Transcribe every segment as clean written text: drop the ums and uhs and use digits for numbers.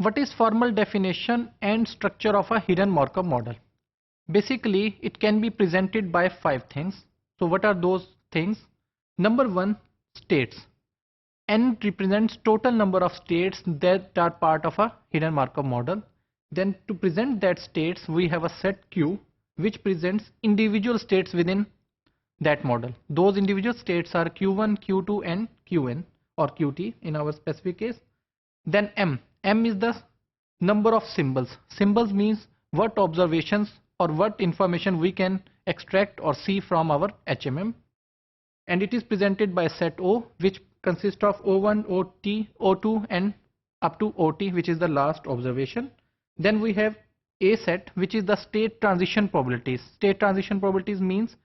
What is formal definition and structure of a hidden Markov model? Basically, it can be presented by 5 things. So what are those things? Number 1, states. N represents total number of states that are part of a hidden Markov model. Then to present that states, we have a set Q which presents individual states within that model. Those individual states are Q1, Q2 and Qn or Qt in our specific case. Then M. M is the number of symbols. Symbols means what observations or what information we can extract or see from our HMM. And it is presented by set O, which consists of O1, OT, O2 and up to OT, which is the last observation. Then we have A set, which is the state transition probabilities. State transition probabilities means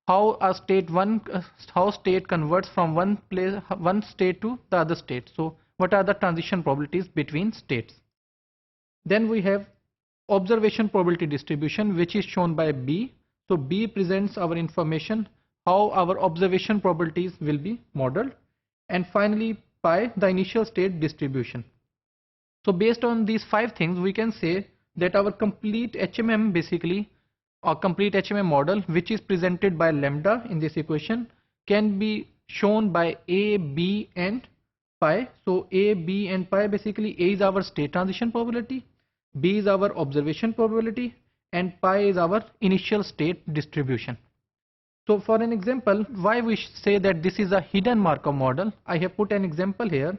how state converts from one state to the other state. So what are the transition probabilities between states? Then we have observation probability distribution, which is shown by B. So B presents our information how our observation probabilities will be modeled. And finally pi, the initial state distribution. So based on these 5 things, we can say that our complete HMM, basically a complete HMM model, which is presented by lambda in this equation, can be shown by A, B and pi. So A, B and pi, basically A is our state transition probability, B is our observation probability and pi is our initial state distribution. So for an example, why we say that this is a hidden Markov model, I have put an example here,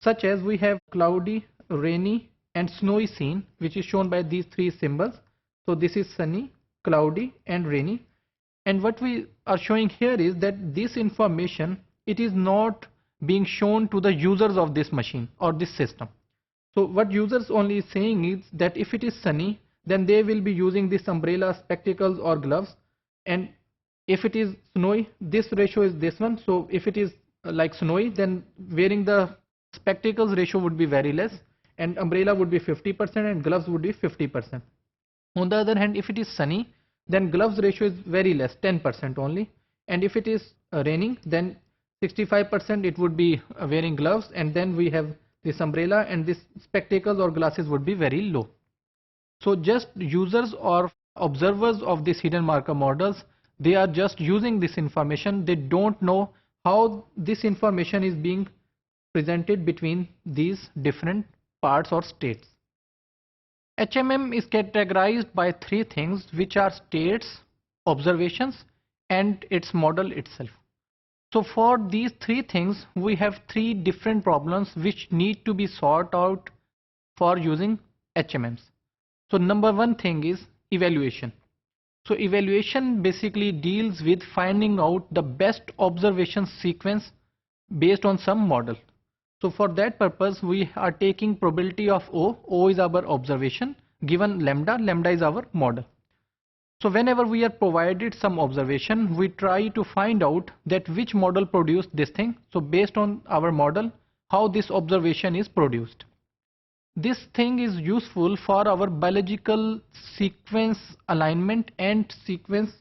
such as we have cloudy, rainy and snowy scene, which is shown by these 3 symbols. So this is sunny, cloudy and rainy. And what we are showing here is that this information, it is not being shown to the users of this machine or this system. So what users only is saying is that if it is sunny, then they will be using this umbrella, spectacles or gloves. And if it is snowy, this ratio is this one. So if it is like snowy, then wearing the spectacles ratio would be very less and umbrella would be 50% and gloves would be 50%. On the other hand, if it is sunny, then gloves ratio is very less, 10% only. And if it is raining, then 65% it would be wearing gloves, and then we have this umbrella, and this spectacles or glasses would be very low. So just users or observers of this hidden Markov models, they are just using this information. They don't know how this information is being presented between these different parts or states. HMM is categorized by 3 things, which are states, observations and its model itself. So for these 3 things, we have 3 different problems which need to be sorted out for using HMMs. So number 1 thing is evaluation. So evaluation basically deals with finding out the best observation sequence based on some model. So for that purpose, we are taking probability of O. O is our observation, given lambda. Lambda is our model. So whenever we are provided some observation, we try to find out that which model produced this thing. So based on our model, how this observation is produced. This thing is useful for our biological sequence alignment and sequence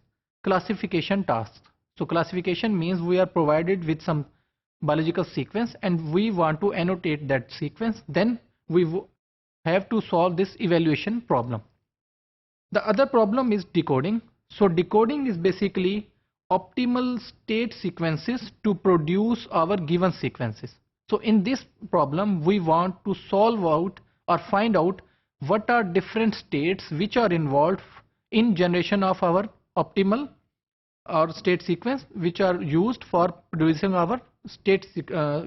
classification tasks. So classification means we are provided with some biological sequence and we want to annotate that sequence. Then we have to solve this evaluation problem. The other problem is decoding. So decoding is basically optimal state sequences to produce our given sequences. So in this problem, we want to solve out or find out what are different states which are involved in generation of our optimal or state sequence, which are used for producing our state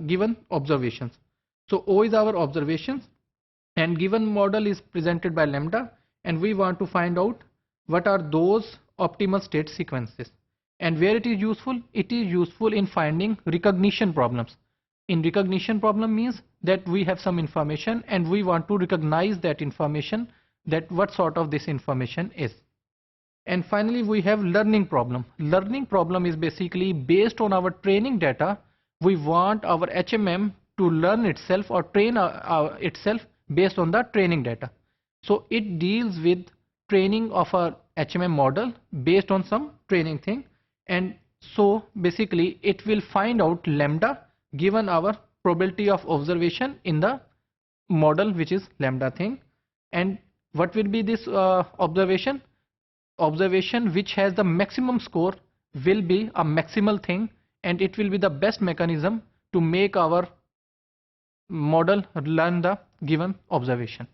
given observations. So O is our observations and given model is presented by lambda, and we want to find out what are those optimal state sequences. And where it is useful? It is useful in finding recognition problems. In recognition problem means that we have some information and we want to recognize that information, that what sort of this information is. And finally we have learning problem. Learning problem is basically based on our training data. We want our HMM to learn itself or train itself based on the training data. So it deals with training of a HMM model based on some training thing, and so basically it will find out lambda given our probability of observation in the model which is lambda thing. And what will be this observation? Observation which has the maximum score will be a maximal thing, and it will be the best mechanism to make our model learn the given observation.